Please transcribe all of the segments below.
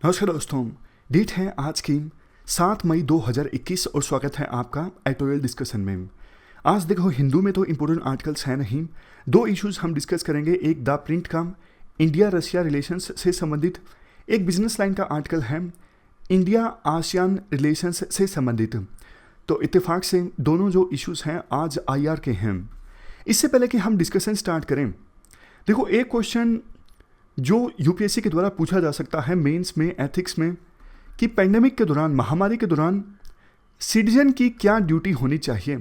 नमस्कार दोस्तों। डेट है आज की 7 मई 2021 और स्वागत है आपका एडिटोरियल डिस्कशन में। आज देखो, हिंदू में तो इम्पोर्टेंट आर्टिकल्स हैं नहीं। दो इश्यूज हम डिस्कस करेंगे। एक द प्रिंट का इंडिया रशिया रिलेशंस से संबंधित, एक बिजनेस लाइन का आर्टिकल है इंडिया आसियान रिलेशंस से संबंधित। तो इत्तेफाक से दोनों जो इश्यूज हैं आज IR के हैं। इससे पहले कि हम डिस्कशन स्टार्ट करें, देखो एक क्वेश्चन जो UPSC के द्वारा पूछा जा सकता है मेंस में, एथिक्स में, कि पेंडेमिक के दौरान, महामारी के दौरान सिटीजन की क्या ड्यूटी होनी चाहिए,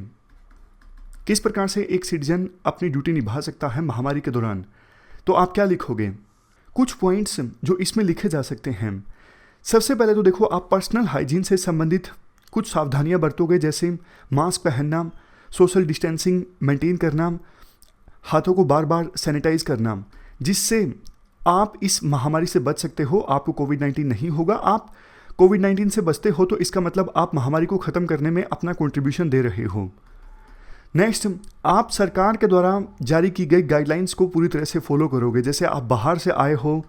किस प्रकार से एक सिटीजन अपनी ड्यूटी निभा सकता है महामारी के दौरान। तो आप क्या लिखोगे? कुछ पॉइंट्स जो इसमें लिखे जा सकते हैं। सबसे पहले तो देखो, आप पर्सनल हाइजीन से संबंधित कुछ सावधानियां बरतोगे, जैसे मास्क पहनना, सोशल डिस्टेंसिंग मेंटेन करना, हाथों को बार बार सैनिटाइज करना, जिससे आप इस महामारी से बच सकते हो। आपको कोविड-19 नहीं होगा। आप कोविड-19 से बचते हो तो इसका मतलब आप महामारी को ख़त्म करने में अपना कंट्रीब्यूशन दे रहे हो। नेक्स्ट, आप सरकार के द्वारा जारी की गई गाइडलाइंस को पूरी तरह से फॉलो करोगे। जैसे आप बाहर से आए हो,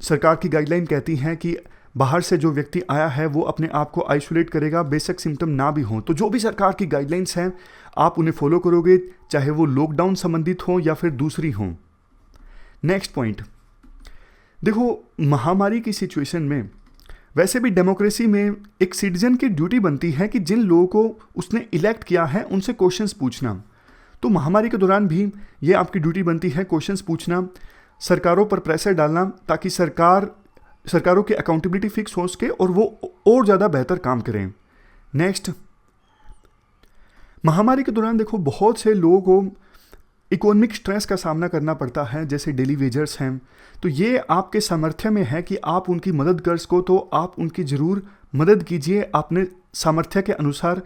सरकार की गाइडलाइन कहती है कि बाहर से जो व्यक्ति आया है वो अपने आप को आइसोलेट करेगा, बेशक सिम्टम ना भी हो। तो जो भी सरकार की गाइडलाइंस हैं आप उन्हें फॉलो करोगे, चाहे वो लॉकडाउन संबंधित हो या फिर दूसरी हो। नेक्स्ट पॉइंट, देखो महामारी की सिचुएशन में वैसे भी डेमोक्रेसी में एक सिटीजन की ड्यूटी बनती है कि जिन लोगों को उसने इलेक्ट किया है उनसे क्वेश्चंस पूछना। तो महामारी के दौरान भी ये आपकी ड्यूटी बनती है, क्वेश्चंस पूछना, सरकारों पर प्रेशर डालना, ताकि सरकारों की अकाउंटेबिलिटी फिक्स हो सके और वो और ज़्यादा बेहतर काम करें। नेक्स्ट, महामारी के दौरान देखो बहुत से लोगों को इकोनॉमिक स्ट्रेस का सामना करना पड़ता है, जैसे डेली वेजर्स हैं। तो ये आपके सामर्थ्य में है कि आप उनकी मदद कर सको, तो आप उनकी ज़रूर मदद कीजिए अपने सामर्थ्य के अनुसार।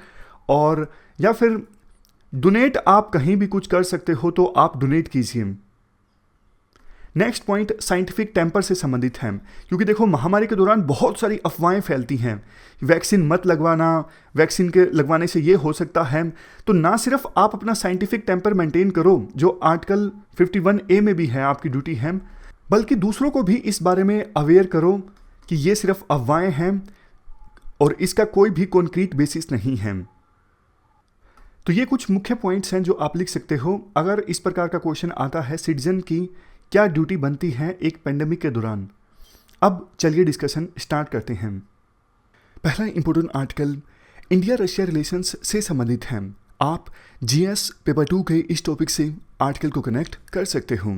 और या फिर डोनेट, आप कहीं भी कुछ कर सकते हो तो आप डोनेट कीजिए। नेक्स्ट पॉइंट साइंटिफिक टेम्पर से संबंधित है, क्योंकि देखो महामारी के दौरान बहुत सारी अफवाहें फैलती हैं। वैक्सीन मत लगवाना, वैक्सीन के लगवाने से ये हो सकता है। तो ना सिर्फ आप अपना साइंटिफिक टेम्पर मेंटेन करो, जो आर्टिकल 51A में भी है आपकी ड्यूटी है, बल्कि दूसरों को भी इस बारे में अवेयर करो कि ये सिर्फ अफवाहें हैं और इसका कोई भी कॉन्क्रीट बेसिस नहीं है। तो ये कुछ मुख्य पॉइंट्स हैं जो आप लिख सकते हो अगर इस प्रकार का क्वेश्चन आता है, सिटीजन की क्या ड्यूटी बनती है एक पेंडेमिक के दौरान। अब चलिए डिस्कशन स्टार्ट करते हैं। पहला important article India Russia relations से संबंधित है। आप GS पेपर 2 के इस टॉपिक से आर्टिकल को कनेक्ट कर सकते हो।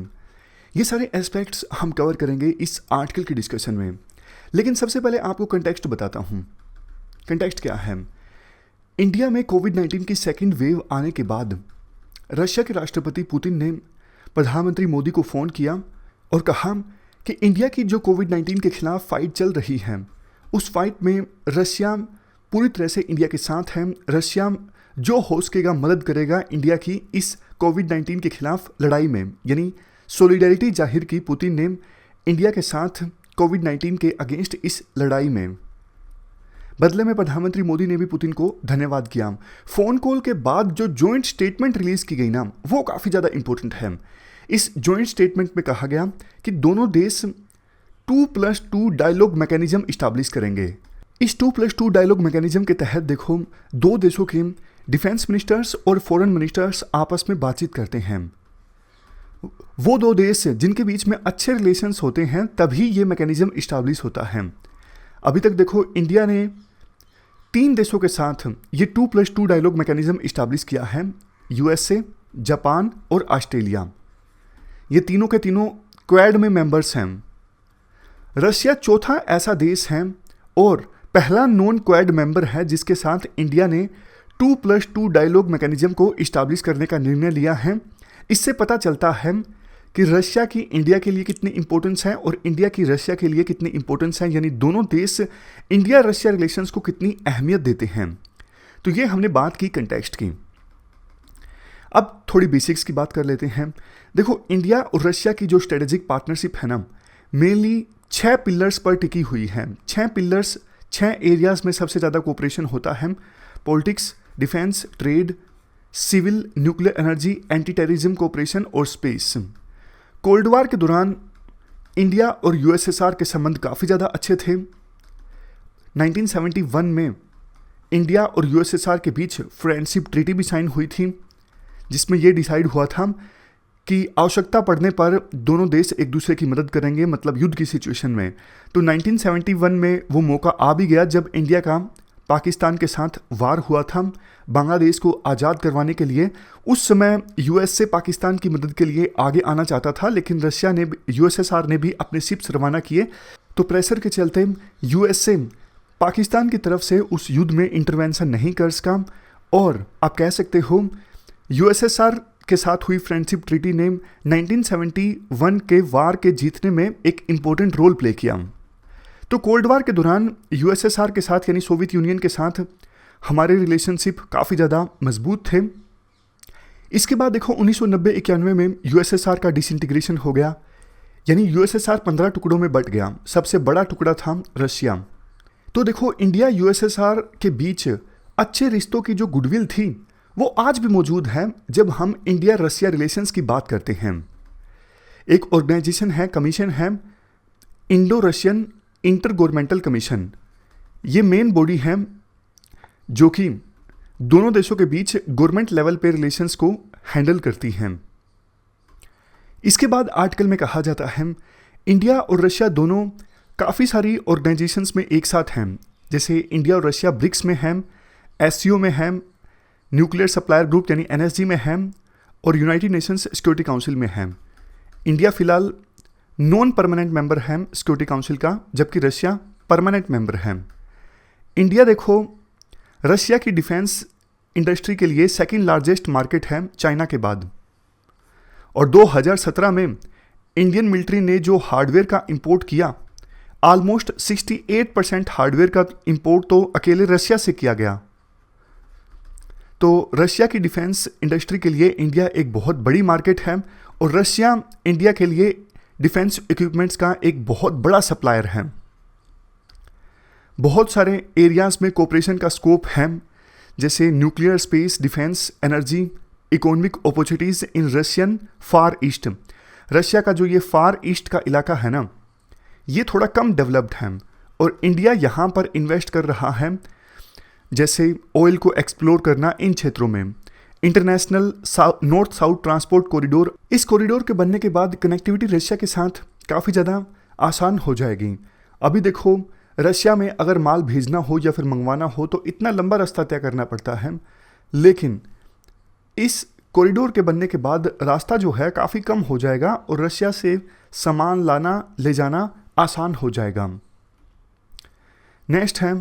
ये सारे एस्पेक्ट्स हम कवर करेंगे इस आर्टिकल की डिस्कशन में, लेकिन सबसे पहले आपको कंटेक्स्ट बताता हूँ। कंटेक्स्ट क्या है? इंडिया में कोविड-19 की सेकेंड वेव आने के बाद रशिया के राष्ट्रपति पुतिन ने प्रधानमंत्री मोदी को फ़ोन किया और कहा कि इंडिया की जो कोविड-19 के खिलाफ फाइट चल रही है, उस फाइट में रशिया पूरी तरह से इंडिया के साथ है। रशिया जो हो सकेगा मदद करेगा इंडिया की इस कोविड-19 के खिलाफ लड़ाई में, यानी सॉलिडेरिटी जाहिर की पुतिन ने इंडिया के साथ कोविड-19 के अगेंस्ट इस लड़ाई में। बदले में प्रधानमंत्री मोदी ने भी पुतिन को धन्यवाद किया। फ़ोन कॉल के बाद जो जॉइंट स्टेटमेंट रिलीज़ की गई ना, वो काफ़ी ज़्यादा इंपॉर्टेंट है। इस जॉइंट स्टेटमेंट में कहा गया कि दोनों देश 2+2 डायलॉग मैकेनिज्म इस्टेब्लिश करेंगे। इस 2+2 डायलॉग मैकेनिज्म के तहत देखो, दो देशों के डिफेंस मिनिस्टर्स और फॉरेन मिनिस्टर्स आपस में बातचीत करते हैं। वो दो देश जिनके बीच में अच्छे रिलेशंस होते हैं, तभी ये मैकेनिज्म इस्टेब्लिश होता है। अभी तक देखो इंडिया ने 3 देशों के साथ ये 2+2 डायलॉग मैकेनिज्म इस्टेब्लिश किया है, USA, जापान और ऑस्ट्रेलिया। ये तीनों के तीनों क्वाड में मेंबर्स हैं। रशिया चौथा ऐसा देश है और पहला नॉन क्वाड मेंबर है जिसके साथ इंडिया ने 2+2 डायलॉग मैकेनिज्म को इस्टेब्लिश करने का निर्णय लिया है। इससे पता चलता है कि रशिया की इंडिया के लिए कितनी इंपॉर्टेंस है और इंडिया की रशिया के लिए कितनी इंपॉर्टेंस है, यानी दोनों देश इंडिया रशिया रिलेशंस को कितनी अहमियत देते हैं। तो ये हमने बात की कंटेक्स्ट की। अब थोड़ी बेसिक्स की बात कर लेते हैं। देखो, इंडिया और रशिया की जो स्ट्रेटेजिक पार्टनरशिप है ना, मेनली 6 पिलर्स पर टिकी हुई है। 6 पिलर्स, 6 एरियाज में सबसे ज़्यादा कोऑपरेशन होता है। Politics, defence, trade, civil, nuclear energy, anti terrorism cooperation और स्पेस। कोल्ड वार के दौरान इंडिया और यूएसएसआर के संबंध काफ़ी ज़्यादा अच्छे थे। 1971 में इंडिया और यूएसएसआर के बीच फ्रेंडशिप ट्रीटी भी साइन हुई थी, जिसमें यह डिसाइड हुआ था कि आवश्यकता पड़ने पर दोनों देश एक दूसरे की मदद करेंगे, मतलब युद्ध की सिचुएशन में। तो 1971 में वो मौका आ भी गया जब इंडिया का पाकिस्तान के साथ वार हुआ था बांग्लादेश को आज़ाद करवाने के लिए। उस समय यूएस से पाकिस्तान की मदद के लिए आगे आना चाहता था, लेकिन रशिया ने, यूएसएसआर ने भी अपने शिप्स रवाना किए। तो प्रेशर के चलते यूएस से पाकिस्तान की तरफ से उस युद्ध में इंटरवेंशन नहीं कर सका, और आप कह सकते हो यूएसएसआर के साथ हुई फ्रेंडशिप ट्रीटी ने 1971 के वार के जीतने में एक इम्पोर्टेंट रोल प्ले किया। तो कोल्ड वार के दौरान यूएसएसआर के साथ यानी सोवियत यूनियन के साथ हमारे रिलेशनशिप काफ़ी ज़्यादा मजबूत थे। इसके बाद देखो 1990-91 में यूएसएसआर का डिसइंटीग्रेशन हो गया, यानी यूएसएसआर 15 टुकड़ों में बट गया। सबसे बड़ा टुकड़ा था रशिया। तो देखो इंडिया यूएसएसआर के बीच अच्छे रिश्तों की जो गुडविल थी वो आज भी मौजूद है जब हम इंडिया रशिया रिलेशंस की बात करते हैं। एक ऑर्गेनाइजेशन है, कमीशन है, Indo Russian inter governmental commission. ये मेन बॉडी है जो कि दोनों देशों के बीच गवर्नमेंट लेवल पे रिलेशंस को हैंडल करती हैं। इसके बाद आर्टिकल में कहा जाता है इंडिया और रशिया दोनों काफ़ी सारी ऑर्गेनाइजेशंस में एक साथ हैं, जैसे इंडिया और रशिया ब्रिक्स में हैं, एससीओ में हैं, न्यूक्लियर सप्लायर ग्रुप यानी एनएसजी में है, और यूनाइटेड नेशंस सिक्योरिटी काउंसिल में है। इंडिया फिलहाल नॉन परमानेंट मेंबर है सिक्योरिटी काउंसिल का, जबकि रशिया परमानेंट मेंबर है। इंडिया देखो रशिया की डिफेंस इंडस्ट्री के लिए सेकंड लार्जेस्ट मार्केट है चाइना के बाद, और 2017 में इंडियन मिलिट्री ने जो हार्डवेयर का इंपोर्ट किया, ऑलमोस्ट 68% हार्डवेयर का इंपोर्ट तो अकेले रशिया से किया गया। तो रशिया की डिफेंस इंडस्ट्री के लिए इंडिया एक बहुत बड़ी मार्केट है, और रशिया इंडिया के लिए डिफेंस इक्विपमेंट्स का एक बहुत बड़ा सप्लायर है। बहुत सारे एरियाज में कोऑपरेशन का स्कोप है, जैसे nuclear, space, defence, energy, economic opportunities in Russian far east. Russia का जो ये फार ईस्ट का इलाका है ना, ये थोड़ा कम डेवलप्ड है, और इंडिया यहाँ पर इन्वेस्ट कर रहा है, जैसे ऑयल को एक्सप्लोर करना इन क्षेत्रों में। International north south transport corridor, इस कॉरिडोर के बनने के बाद कनेक्टिविटी रशिया के साथ काफ़ी ज़्यादा आसान हो जाएगी। अभी देखो रशिया में अगर माल भेजना हो या फिर मंगवाना हो तो इतना लंबा रास्ता तय करना पड़ता है, लेकिन इस कॉरिडोर के बनने के बाद रास्ता जो है काफ़ी कम हो जाएगा, और रशिया से सामान लाना ले जाना आसान हो जाएगा। नेक्स्ट है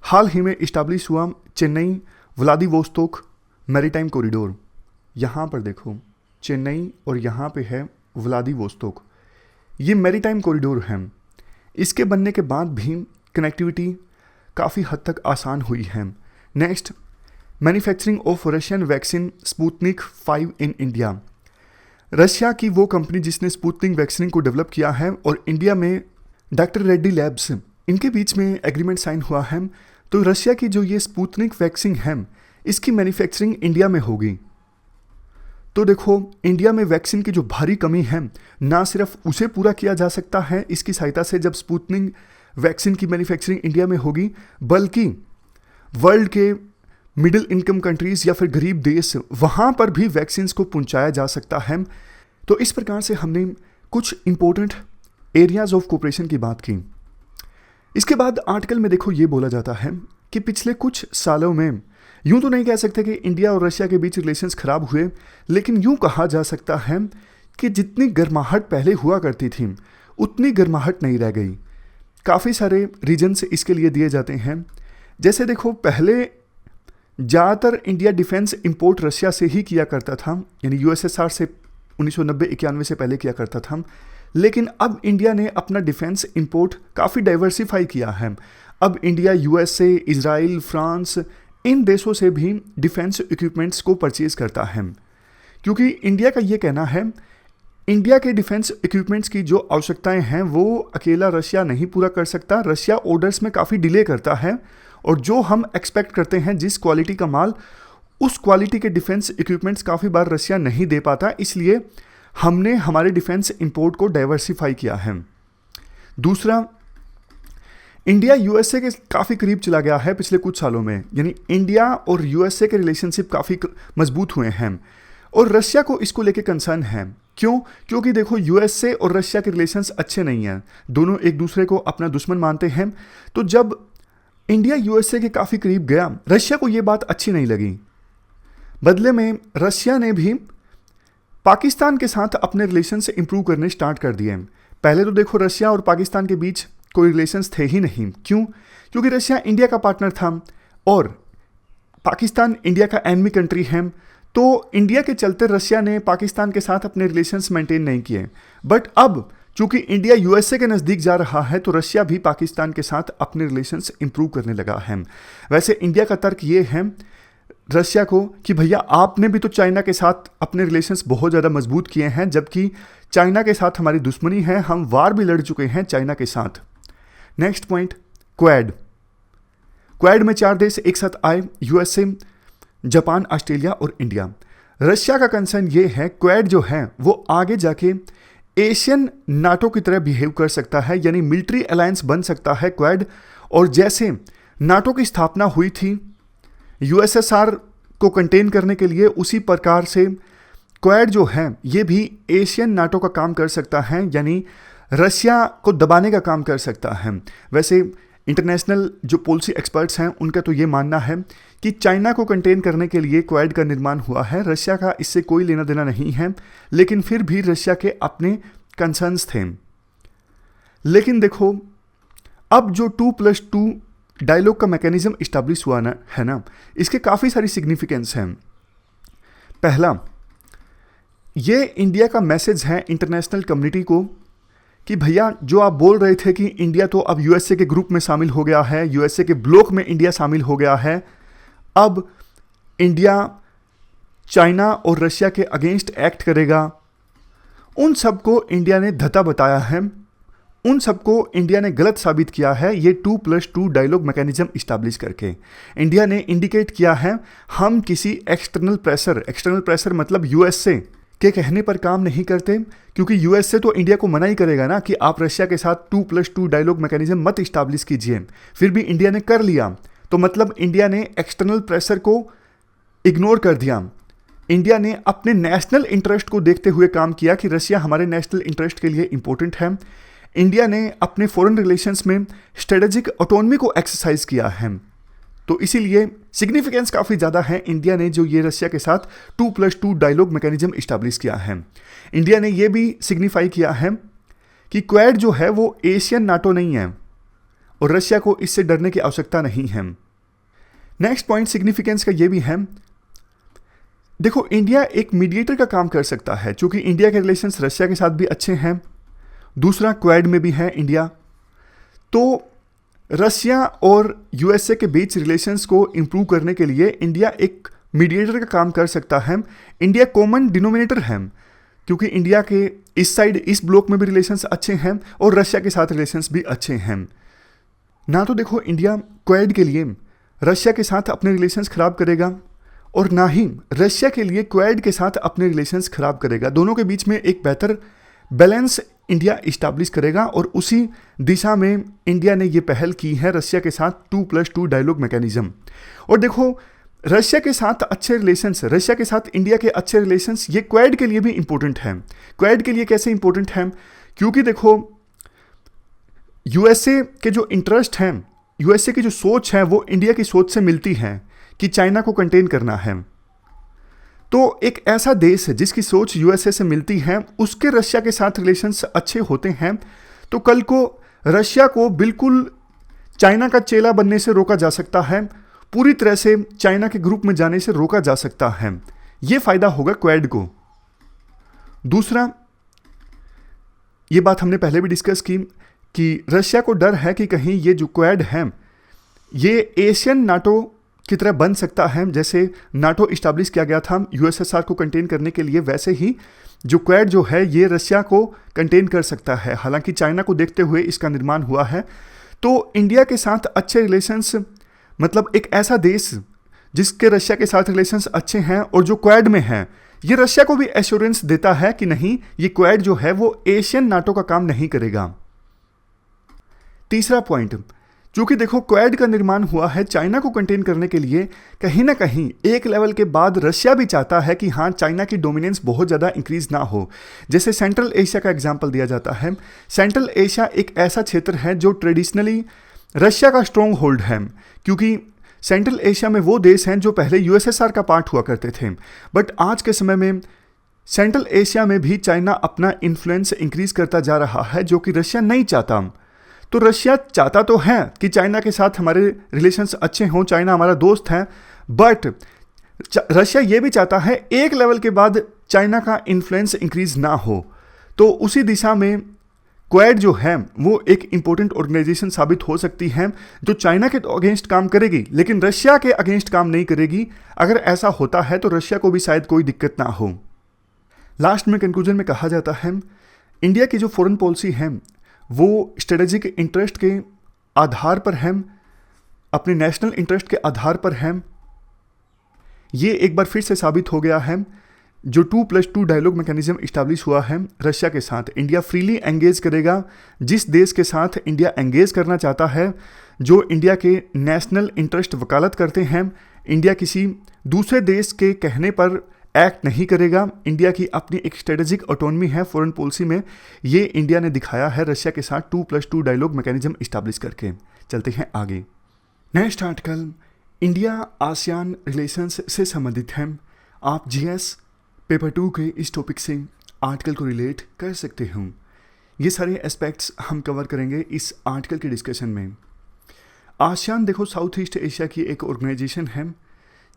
हाल ही में इस्टेब्लिश हुआ चेन्नई व्लादिवोस्तोक मैरीटाइम कॉरिडोर। यहाँ पर देखो चेन्नई और यहाँ पे है व्लादिवोस्तोक, ये मैरीटाइम कॉरिडोर है। इसके बनने के बाद भी कनेक्टिविटी काफ़ी हद तक आसान हुई है। Next, manufacturing of Russian vaccine Sputnik 5 in India. Russia की वो कंपनी जिसने स्पुतनिक वैक्सीन को डेवलप किया है, और इंडिया में डॉक्टर रेड्डी लैब्स, इनके बीच में एग्रीमेंट साइन हुआ है। तो रशिया की जो ये स्पुतनिक वैक्सीन है, इसकी मैन्युफैक्चरिंग इंडिया में होगी। तो देखो इंडिया में वैक्सीन की जो भारी कमी है, ना सिर्फ उसे पूरा किया जा सकता है इसकी सहायता से जब स्पुतनिक वैक्सीन की मैन्युफैक्चरिंग इंडिया में होगी, बल्कि वर्ल्ड के मिडिल इनकम कंट्रीज़ या फिर गरीब देश, वहाँ पर भी वैक्सीन्स को पहुँचाया जा सकता है। तो इस प्रकार से हमने कुछ इंपॉर्टेंट एरियाज ऑफ कोऑपरेशन की बात की। इसके बाद आर्टिकल में देखो ये बोला जाता है कि पिछले कुछ सालों में, यूं तो नहीं कह सकते कि इंडिया और रशिया के बीच रिलेशंस खराब हुए, लेकिन यूं कहा जा सकता है कि जितनी गर्माहट पहले हुआ करती थी उतनी गर्माहट नहीं रह गई। काफ़ी सारे रीजन्स इसके लिए दिए जाते हैं। जैसे देखो पहले ज़्यादातर इंडिया डिफेंस इंपोर्ट रशिया से ही किया करता था, यानी यूएसएसआर से 1990-91 से पहले किया करता था, लेकिन अब इंडिया ने अपना डिफेंस इंपोर्ट काफ़ी डाइवर्सिफाई किया है। अब इंडिया यूएसए, इजराइल, फ्रांस, इन देशों से भी डिफेंस इक्विपमेंट्स को परचेज़ करता है, क्योंकि इंडिया का ये कहना है इंडिया के डिफेंस इक्विपमेंट्स की जो आवश्यकताएं हैं वो अकेला रशिया नहीं पूरा कर सकता। रशिया ऑर्डर्स में काफ़ी डिले करता है, और जो हम एक्सपेक्ट करते हैं जिस क्वालिटी का माल, उस क्वालिटी के डिफेंस इक्विपमेंट्स काफ़ी बार रशिया नहीं दे पाता। इसलिए हमने हमारे डिफेंस इंपोर्ट को डाइवर्सिफाई किया है। दूसरा, इंडिया यूएसए के काफ़ी करीब चला गया है पिछले कुछ सालों में, यानी इंडिया और यूएसए के रिलेशनशिप काफ़ी मजबूत हुए हैं और रशिया को इसको लेके कंसर्न है। क्यों? क्योंकि देखो, यूएसए और रशिया के रिलेशंस अच्छे नहीं हैं, दोनों एक दूसरे को अपना दुश्मन मानते हैं। तो जब इंडिया यूएसए के काफ़ी करीब गया, रशिया को ये बात अच्छी नहीं लगी। बदले में रशिया ने भी पाकिस्तान के साथ अपने रिलेशंस इंप्रूव करने स्टार्ट कर दिए। पहले तो देखो, रशिया और पाकिस्तान के बीच कोई रिलेशंस थे ही नहीं। क्यों? क्योंकि रशिया इंडिया का पार्टनर था और पाकिस्तान इंडिया का एनिमी कंट्री है। तो इंडिया के चलते रशिया ने पाकिस्तान के साथ अपने रिलेशंस मेंटेन नहीं किए। बट अब चूंकि इंडिया यूएसए के नज़दीक जा रहा है, तो रशिया भी पाकिस्तान के साथ अपने रिलेशंस इंप्रूव करने लगा है। वैसे इंडिया का तर्क ये है रशिया को कि भैया, आपने भी तो चाइना के साथ अपने रिलेशंस बहुत ज़्यादा मजबूत किए हैं, जबकि चाइना के साथ हमारी दुश्मनी है, हम वार भी लड़ चुके हैं चाइना के साथ। Next point, quad. क्वाड में 4 देश एक साथ आए, यूएसए, जापान, ऑस्ट्रेलिया और इंडिया। रशिया का कंसर्न ये है क्वाड जो है वो आगे जाके एशियन नाटो की तरह बिहेव कर सकता है, यानी मिलिट्री अलायंस बन सकता है क्वाड। और जैसे नाटो की स्थापना हुई थी यूएसएसआर को कंटेन करने के लिए, उसी प्रकार से क्वाड जो है ये भी एशियन नाटो का काम कर सकता है, यानी रशिया को दबाने का काम कर सकता है। वैसे इंटरनेशनल जो पॉलिसी एक्सपर्ट्स हैं उनका तो ये मानना है कि चाइना को कंटेन करने के लिए क्वाड का निर्माण हुआ है, रशिया का इससे कोई लेना देना नहीं है, लेकिन फिर भी रशिया के अपने कंसर्न्स थे। लेकिन देखो, अब जो 2+2 डायलॉग का मैकेनिज्म इस्टेब्लिश हुआ है ना, इसके काफ़ी सारी सिग्निफिकेंस हैं। पहला, ये इंडिया का मैसेज है इंटरनेशनल कम्युनिटी को कि भैया, जो आप बोल रहे थे कि इंडिया तो अब यूएसए के ग्रुप में शामिल हो गया है, यूएसए के ब्लॉक में इंडिया शामिल हो गया है, अब इंडिया चाइना और रशिया के अगेंस्ट एक्ट करेगा, उन सबको इंडिया ने धता बताया है, उन सबको इंडिया ने गलत साबित किया है। ये 2+2 डायलॉग मैकेनिज्म इस्टेब्लिश करके इंडिया ने इंडिकेट किया है हम किसी एक्सटर्नल प्रेशर मतलब यूएसए के कहने पर काम नहीं करते, क्योंकि यूएसए तो इंडिया को मना ही करेगा ना कि आप रशिया के साथ 2+2 डायलॉग मैकेनिज्म मत इस्टेब्लिश कीजिए। फिर भी इंडिया ने कर लिया, तो मतलब इंडिया ने एक्सटर्नल प्रेशर को इग्नोर कर दिया। इंडिया ने अपने नेशनल इंटरेस्ट को देखते हुए काम किया कि रशिया हमारे नेशनल इंटरेस्ट के लिए इंपॉर्टेंट है। इंडिया ने अपने फॉरेन रिलेशंस में स्ट्रेटेजिक ऑटोनॉमी को एक्सरसाइज किया है, तो इसीलिए सिग्निफिकेंस काफ़ी ज़्यादा है इंडिया ने जो ये रशिया के साथ 2+2 डायलॉग मैकेनिज्म इस्टेब्लिश किया है। इंडिया ने ये भी सिग्निफाई किया है कि क्वाड जो है वो एशियन नाटो नहीं है और रशिया को इससे डरने की आवश्यकता नहीं है। नेक्स्ट पॉइंट सिग्निफिकेंस का ये भी है, देखो, इंडिया एक मीडिएटर का काम कर सकता है, क्योंकि इंडिया के रिलेशंस रशिया के साथ भी अच्छे हैं, दूसरा क्वाड में भी है इंडिया, तो रशिया और यूएसए के बीच रिलेशंस को इंप्रूव करने के लिए इंडिया एक मीडिएटर का काम कर सकता है। इंडिया कॉमन डिनोमिनेटर है, क्योंकि इंडिया के इस साइड इस ब्लॉक में भी रिलेशंस अच्छे हैं और रशिया के साथ रिलेशंस भी अच्छे हैं ना। तो देखो, इंडिया क्वाड के लिए रशिया के साथ अपने रिलेशंस खराब करेगा और ना ही रशिया के लिए क्वाड के साथ अपने रिलेशंस खराब करेगा। दोनों के बीच में एक बेहतर बैलेंस इंडिया इस्टेब्लिश करेगा और उसी दिशा में इंडिया ने ये पहल की है रशिया के साथ 2+2 डायलॉग मैकेनिज्म। और देखो, रशिया के साथ अच्छे रिलेशंस, रशिया के साथ इंडिया के अच्छे रिलेशंस, ये क्वाड के लिए भी इंपॉर्टेंट है। क्वाड के लिए कैसे इंपॉर्टेंट है? क्योंकि देखो, यूएसए के जो इंटरेस्ट हैं, यूएसए की जो सोच है वो इंडिया की सोच से मिलती है कि चाइना को कंटेन करना है। तो एक ऐसा देश है जिसकी सोच यूएसए से मिलती है, उसके रशिया के साथ रिलेशंस अच्छे होते हैं, तो कल को रशिया को बिल्कुल चाइना का चेला बनने से रोका जा सकता है, पूरी तरह से चाइना के ग्रुप में जाने से रोका जा सकता है। ये फायदा होगा क्वाड को। दूसरा, ये बात हमने पहले भी डिस्कस की कि रशिया को डर है कि कहीं ये जो क्वाड है ये एशियन नाटो की तरह बन सकता है। जैसे नाटो इस्टेब्लिश किया गया था यूएसएसआर को कंटेन करने के लिए, वैसे ही जो क्वाड जो है ये रशिया को कंटेन कर सकता है। हालांकि चाइना को देखते हुए इसका निर्माण हुआ है। तो इंडिया के साथ अच्छे रिलेशंस, मतलब एक ऐसा देश जिसके रशिया के साथ रिलेशंस अच्छे हैं और जो क्वाड में है, ये रशिया को भी एश्योरेंस देता है कि नहीं, ये क्वाड जो है वो एशियन नाटो का काम नहीं करेगा। तीसरा पॉइंट, चूंकि देखो क्वाड का निर्माण हुआ है चाइना को कंटेन करने के लिए, कहीं ना कहीं एक लेवल के बाद रशिया भी चाहता है कि हाँ चाइना की डोमिनेंस बहुत ज़्यादा इंक्रीज ना हो। जैसे सेंट्रल एशिया का एग्जांपल दिया जाता है। सेंट्रल एशिया एक ऐसा क्षेत्र है जो ट्रेडिशनली रशिया का स्ट्रॉन्ग होल्ड है, क्योंकि सेंट्रल एशिया में वो देश हैं जो पहले यूएसएसआर का पार्ट हुआ करते थे, बट आज के समय में सेंट्रल एशिया में भी चाइना अपना इन्फ्लुएंस इंक्रीज करता जा रहा है, जो कि रशिया नहीं चाहता। तो रशिया चाहता तो है कि चाइना के साथ हमारे रिलेशंस अच्छे हों, चाइना हमारा दोस्त है, बट रशिया ये भी चाहता है एक लेवल के बाद चाइना का इन्फ्लुएंस इंक्रीज ना हो। तो उसी दिशा में क्वाड जो है वो एक इंपॉर्टेंट ऑर्गेनाइजेशन साबित हो सकती है, जो चाइना के अगेंस्ट काम करेगी लेकिन रशिया के अगेंस्ट काम नहीं करेगी। अगर ऐसा होता है तो रशिया को भी शायद कोई दिक्कत ना हो। लास्ट में कंक्लूजन में कहा जाता है, इंडिया की जो फॉरेन पॉलिसी है वो स्ट्रेटेजिक इंटरेस्ट के आधार पर है, अपने नेशनल इंटरेस्ट के आधार पर है। ये एक बार फिर से साबित हो गया है। जो 2+2 डायलॉग मैकेनिज्म इस्टेब्लिश हुआ है रशिया के साथ, इंडिया फ्रीली एंगेज करेगा जिस देश के साथ इंडिया एंगेज करना चाहता है, जो इंडिया के नेशनल इंटरेस्ट वकालत करते हैं। इंडिया किसी दूसरे देश के कहने पर एक्ट नहीं करेगा। इंडिया की अपनी एक स्ट्रेटेजिक ऑटोनमी है फॉरेन पॉलिसी में, ये इंडिया ने दिखाया है रशिया के साथ 2+2 डायलॉग मैकेनिज्म इस्टेब्लिश करके। चलते हैं आगे। Next article India ASEAN relations से संबंधित है। आप जीएस पेपर 2 के इस टॉपिक से आर्टिकल को रिलेट कर सकते हो। ये सारे एस्पेक्ट्स हम कवर करेंगे इस आर्टिकल के डिस्कशन में। आसियान देखो साउथ ईस्ट एशिया की एक ऑर्गेनाइजेशन है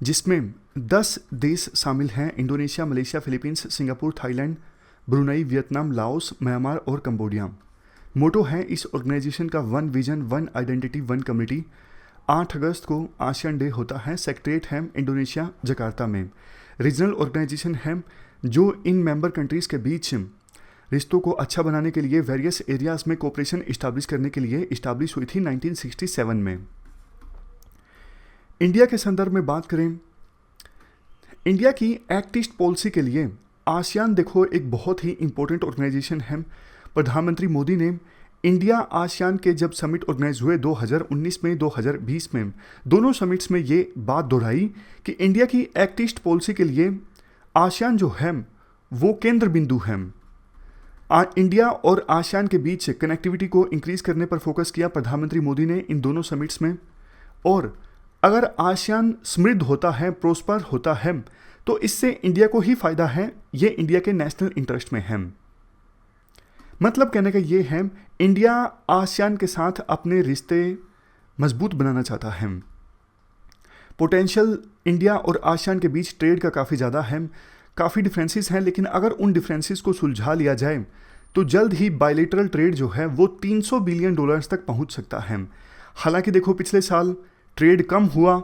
जिसमें 10 देश शामिल हैं, Indonesia, Malaysia, Philippines, Singapore, Thailand, Brunei, Vietnam, Laos, Myanmar और कंबोडिया। मोटो है इस ऑर्गेनाइजेशन का 1 विजन 1 आइडेंटिटी 1 कम्युनिटी। 8 अगस्त को आसियान डे होता है। सेक्रेटरीट है इंडोनेशिया जकार्ता में। रीजनल ऑर्गेनाइजेशन है जो इन मेंबर कंट्रीज़ के बीच रिश्तों को अच्छा बनाने के लिए वेरियस एरियाज में कोऑपरेशन इस्टेब्लिश करने के लिए इस्टेब्लिश हुई थी 1967 में। इंडिया के संदर्भ में बात करें, इंडिया की एक्ट ईस्ट पॉलिसी के लिए आसियान देखो एक बहुत ही इंपॉर्टेंट ऑर्गेनाइजेशन है। प्रधानमंत्री मोदी ने इंडिया आसियान के जब समिट ऑर्गेनाइज हुए 2019 में 2020 में, दोनों समिट्स में ये बात दोहराई कि इंडिया की एक्ट ईस्ट पॉलिसी के लिए आसियान जो है वो केंद्र बिंदु है। इंडिया और आसियान के बीच कनेक्टिविटी को इंक्रीज करने पर फोकस किया प्रधानमंत्री मोदी ने इन दोनों समिट्स में। और अगर आसियान समृद्ध होता है, प्रोस्पर होता है, तो इससे इंडिया को ही फायदा है। ये इंडिया के नेशनल इंटरेस्ट में है। मतलब कहने का ये है, इंडिया आसियान के साथ अपने रिश्ते मजबूत बनाना चाहता है। पोटेंशियल इंडिया और आसियान के बीच ट्रेड का काफ़ी ज़्यादा है, काफ़ी डिफरेंसेस हैं, लेकिन अगर उन डिफरेंसेस को सुलझा लिया जाए तो जल्द ही बायलेटरल ट्रेड जो है वो $300 बिलियन तक पहुंच सकता है। हालांकि देखो पिछले साल ट्रेड कम हुआ,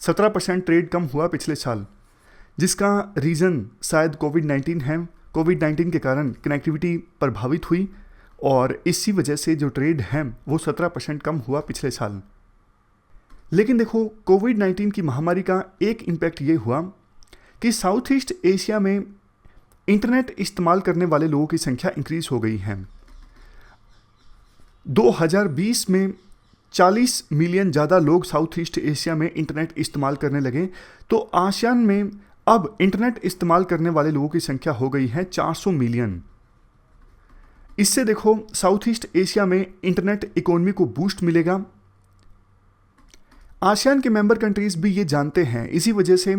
17% ट्रेड कम हुआ पिछले साल, जिसका रीज़न शायद कोविड-19 है। कोविड-19 के कारण कनेक्टिविटी प्रभावित हुई और इसी वजह से जो ट्रेड है वो 17% कम हुआ पिछले साल। लेकिन देखो कोविड-19 की महामारी का एक इम्पैक्ट ये हुआ कि साउथ ईस्ट एशिया में इंटरनेट इस्तेमाल करने वाले लोगों की संख्या इंक्रीज हो गई है। 2020 में 40 मिलियन ज़्यादा लोग साउथ ईस्ट एशिया में इंटरनेट इस्तेमाल करने लगे, तो आसियान में अब इंटरनेट इस्तेमाल करने वाले लोगों की संख्या हो गई है 400 मिलियन। इससे देखो साउथ ईस्ट एशिया में इंटरनेट इकोनॉमी को बूस्ट मिलेगा। आसियान के मेंबर कंट्रीज भी ये जानते हैं, इसी वजह से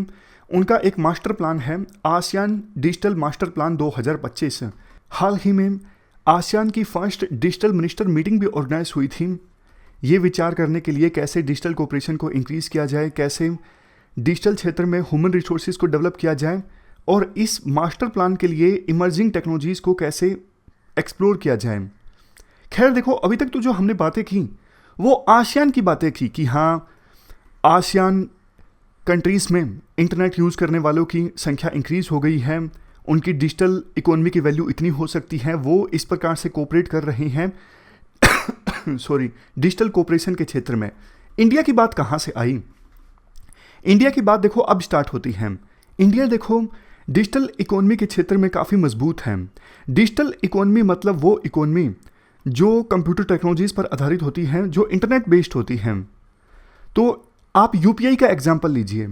उनका एक मास्टर प्लान है, आसियान डिजिटल मास्टर प्लान 2025। हाल ही में आसियान की फर्स्ट डिजिटल मिनिस्टर मीटिंग भी ऑर्गेनाइज हुई थी, ये विचार करने के लिए कैसे डिजिटल कोऑपरेशन को इंक्रीज किया जाए, कैसे डिजिटल क्षेत्र में ह्यूमन रिसोर्सेज को डेवलप किया जाए और इस मास्टर प्लान के लिए इमर्जिंग टेक्नोलॉजीज़ को कैसे एक्सप्लोर किया जाए। खैर देखो अभी तक तो जो हमने बातें की वो आसियान की बातें की कि हाँ आसियान कंट्रीज़ में इंटरनेट यूज़ करने वालों की संख्या इंक्रीज़ हो गई है, उनकी डिजिटल इकोनॉमी की वैल्यू इतनी हो सकती है, वो इस प्रकार से कोऑपरेट कर रहे हैं डिजिटल कोऑपरेशन के क्षेत्र में। इंडिया की बात कहाँ से आई? इंडिया की बात देखो अब स्टार्ट होती है। इंडिया देखो डिजिटल इकोनॉमी के क्षेत्र में काफ़ी मजबूत हैं। डिजिटल इकोनॉमी मतलब वो इकोनॉमी जो कंप्यूटर टेक्नोलॉजीज़ पर आधारित होती हैं, जो इंटरनेट बेस्ड होती हैं। तो आप यूपीआई का एग्जांपल लीजिए।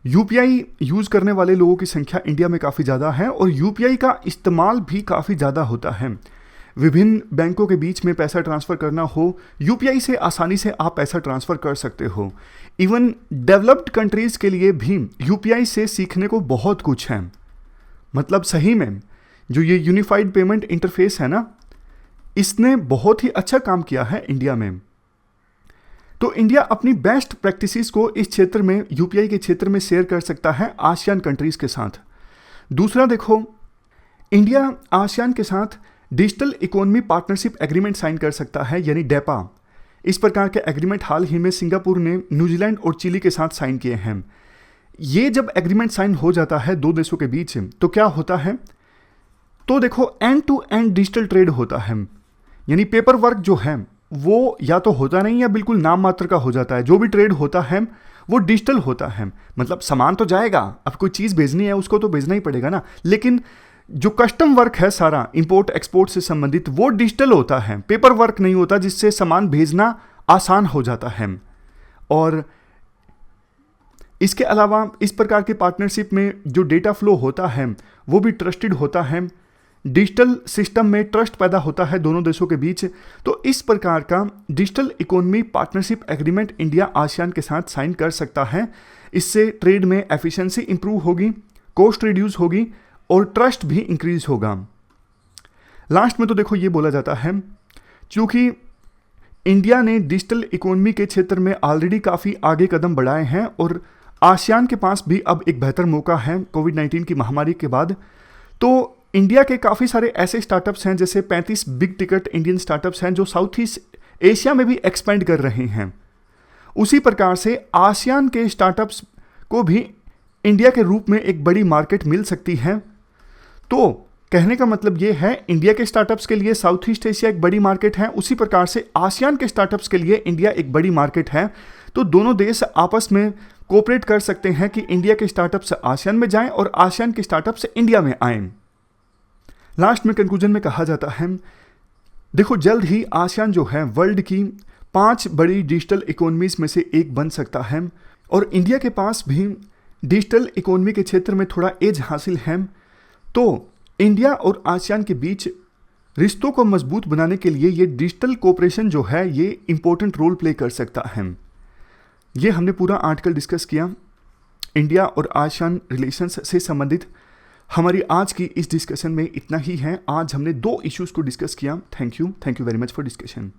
यूपीआई यूज़ करने वाले लोगों की संख्या इंडिया में काफ़ी ज़्यादा है और यूपीआई का इस्तेमाल भी काफ़ी ज़्यादा होता है। विभिन्न बैंकों के बीच में पैसा ट्रांसफ़र करना हो, यूपीआई से आसानी से आप पैसा ट्रांसफ़र कर सकते हो। इवन डेवलप्ड कंट्रीज़ के लिए भी यूपीआई से सीखने को बहुत कुछ है। मतलब सही में जो ये यूनिफाइड पेमेंट इंटरफेस है ना, इसने बहुत ही अच्छा काम किया है इंडिया में। तो इंडिया अपनी बेस्ट प्रैक्टिसेस को इस क्षेत्र में, यूपीआई के क्षेत्र में शेयर कर सकता है आसियान कंट्रीज़ के साथ। दूसरा देखो, इंडिया आसियान के साथ digital economy partnership agreement sign कर सकता है, यानी डेपा। इस प्रकार के एग्रीमेंट हाल ही में सिंगापुर ने न्यूजीलैंड और चिली के साथ साइन किए हैं। ये जब एग्रीमेंट साइन हो जाता है दो देशों के बीच, तो क्या होता है, तो देखो end to end digital trade होता है। यानी पेपर वर्क जो है वो या तो होता नहीं या बिल्कुल नाम मात्र का हो जाता है। जो भी ट्रेड होता है वो डिजिटल होता है। मतलब सामान तो जाएगा, अब कोई चीज़ भेजनी है उसको तो भेजना ही पड़ेगा ना, लेकिन जो कस्टम वर्क है सारा इंपोर्ट एक्सपोर्ट से संबंधित, वो डिजिटल होता है, पेपर वर्क नहीं होता, जिससे सामान भेजना आसान हो जाता है। और इसके अलावा इस प्रकार के पार्टनरशिप में जो डेटा फ्लो होता है वो भी ट्रस्टेड होता है। डिजिटल सिस्टम में ट्रस्ट पैदा होता है दोनों देशों के बीच। तो इस प्रकार का digital economy partnership agreement India ASEAN के साथ साइन कर सकता है। इससे ट्रेड में एफिशिएंसी इंप्रूव होगी, कॉस्ट रिड्यूस होगी और ट्रस्ट भी इंक्रीज होगा। लास्ट में तो देखो ये बोला जाता है, चूंकि इंडिया ने डिजिटल इकोनॉमी के क्षेत्र में ऑलरेडी काफ़ी आगे कदम बढ़ाए हैं और आसियान के पास भी अब एक बेहतर मौका है कोविड-19 की महामारी के बाद। तो इंडिया के काफ़ी सारे ऐसे स्टार्टअप्स हैं, जैसे 35 बिग टिकट इंडियन स्टार्टअप्स हैं जो साउथ ईस्ट एशिया में भी एक्सपेंड कर रहे हैं। उसी प्रकार से आसियान के स्टार्टअप्स को भी इंडिया के रूप में एक बड़ी मार्केट मिल सकती है। तो कहने का मतलब ये है, इंडिया के स्टार्टअप्स के लिए साउथ ईस्ट एशिया एक बड़ी मार्केट है, उसी प्रकार से आसियान के स्टार्टअप्स के लिए इंडिया एक बड़ी मार्केट है। तो दोनों देश आपस में कोऑपरेट कर सकते हैं कि इंडिया के स्टार्टअप्स आसियान में जाएं और आसियान के स्टार्टअप्स इंडिया में आएं। लास्ट में कंक्लूजन में कहा जाता है, देखो जल्द ही आसियान जो है वर्ल्ड की 5 बड़ी डिजिटल इकोनॉमीज में से एक बन सकता है और इंडिया के पास भी डिजिटल इकोनॉमी के क्षेत्र में थोड़ा एज हासिल है। तो इंडिया और आसियान के बीच रिश्तों को मजबूत बनाने के लिए ये डिजिटल कोऑपरेशन जो है ये इंपॉर्टेंट रोल प्ले कर सकता है। ये हमने पूरा आर्टिकल डिस्कस किया इंडिया और आसियान रिलेशंस से संबंधित। हमारी आज की इस डिस्कशन में इतना ही है। आज हमने 2 इश्यूज़ को डिस्कस किया। Thank you very much for discussion.